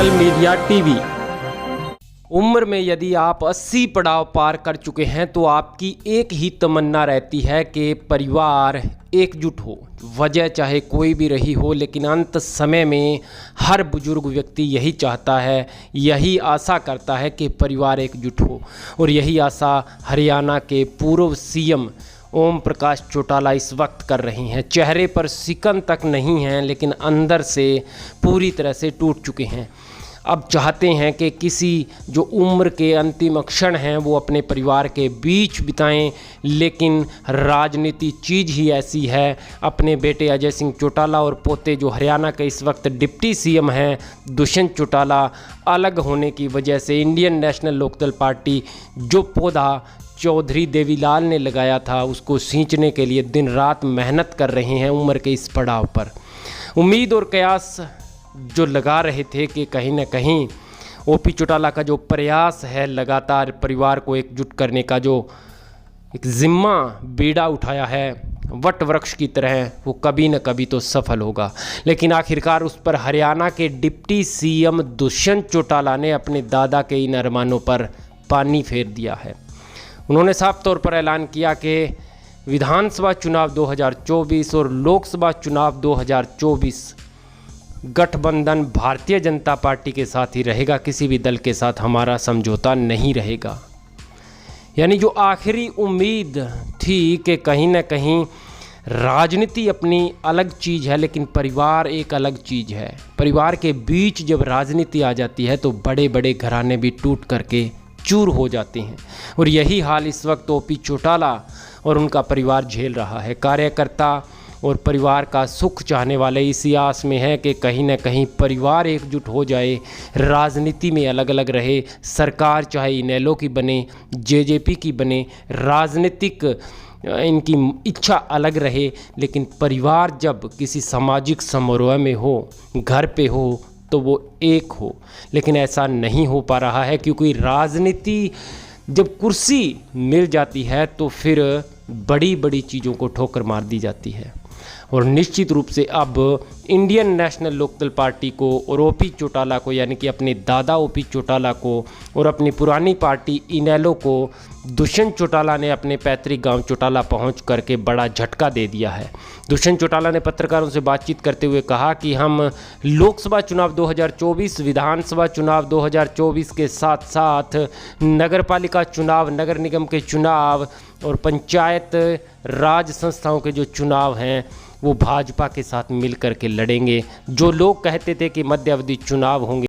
Social media TV. उम्र में यदि आप 80 पड़ाव पार कर चुके हैं तो आपकी एक ही तमन्ना रहती है कि परिवार एकजुट हो, वजह चाहे कोई भी रही हो, लेकिन अंत समय में हर बुजुर्ग व्यक्ति यही चाहता है, यही आशा करता है कि परिवार एकजुट हो। और यही आशा हरियाणा के पूर्व सीएम ओम प्रकाश चौटाला इस वक्त कर रही हैं। चेहरे पर सिकन तक नहीं हैं, लेकिन अंदर से पूरी तरह से टूट चुके हैं। अब चाहते हैं कि किसी जो उम्र के अंतिम क्षण हैं वो अपने परिवार के बीच बिताएं, लेकिन राजनीति चीज़ ही ऐसी है। अपने बेटे अजय सिंह चौटाला और पोते जो हरियाणा के इस वक्त डिप्टी सीएम हैं दुष्यंत चौटाला, अलग होने की वजह से इंडियन नेशनल लोकदल पार्टी जो पौधा चौधरी देवीलाल ने लगाया था उसको सींचने के लिए दिन रात मेहनत कर रहे हैं उम्र के इस पड़ाव पर। उम्मीद और कयास जो लगा रहे थे कि कहीं ना कहीं ओपी चौटाला का जो प्रयास है लगातार परिवार को एकजुट करने का, जो एक जिम्मा बीड़ा उठाया है वट वृक्ष की तरह, वो कभी न कभी तो सफल होगा। लेकिन आखिरकार उस पर हरियाणा के डिप्टी सीएम दुष्यंत चौटाला ने अपने दादा के इन अरमानों पर पानी फेर दिया है। उन्होंने साफ तौर पर ऐलान किया कि विधानसभा चुनाव 2024 और लोकसभा चुनाव 2024 गठबंधन भारतीय जनता पार्टी के साथ ही रहेगा, किसी भी दल के साथ हमारा समझौता नहीं रहेगा। यानी जो आखिरी उम्मीद थी कि कहीं ना कहीं राजनीति अपनी अलग चीज़ है लेकिन परिवार एक अलग चीज़ है। परिवार के बीच जब राजनीति आ जाती है तो बड़े बड़े घराने भी टूट करके चूर हो जाते हैं। और यही हाल इस वक्त ओपी चौटाला और उनका परिवार झेल रहा है। कार्यकर्ता और परिवार का सुख चाहने वाले इसी आस में हैं कि कहीं ना कहीं परिवार एकजुट हो जाए, राजनीति में अलग अलग रहे, सरकार चाहे इनेलो की बने, जेजेपी की बने, राजनीतिक इनकी इच्छा अलग रहे, लेकिन परिवार जब किसी सामाजिक समारोह में हो, घर पे हो, तो वो एक हो। लेकिन ऐसा नहीं हो पा रहा है क्योंकि राजनीति जब कुर्सी मिल जाती है तो फिर बड़ी बड़ी चीज़ों को ठोकर मार दी जाती है। और निश्चित रूप से अब इंडियन नेशनल लोकदल पार्टी को और ओपी चौटाला को, यानी कि अपने दादा ओपी चौटाला को और अपनी पुरानी पार्टी इनेलो को दुष्यंत चौटाला ने अपने पैतृक गांव चौटाला पहुंच करके बड़ा झटका दे दिया है। दुष्यंत चौटाला ने पत्रकारों से बातचीत करते हुए कहा कि हम लोकसभा चुनाव 2024, विधानसभा चुनाव 2024 के साथ साथ नगरपालिका चुनाव, नगर निगम के चुनाव और पंचायत राज संस्थाओं के जो चुनाव हैं वो भाजपा के साथ मिल कर के लड़ेंगे। जो लोग कहते थे कि मध्य अवधि चुनाव होंगे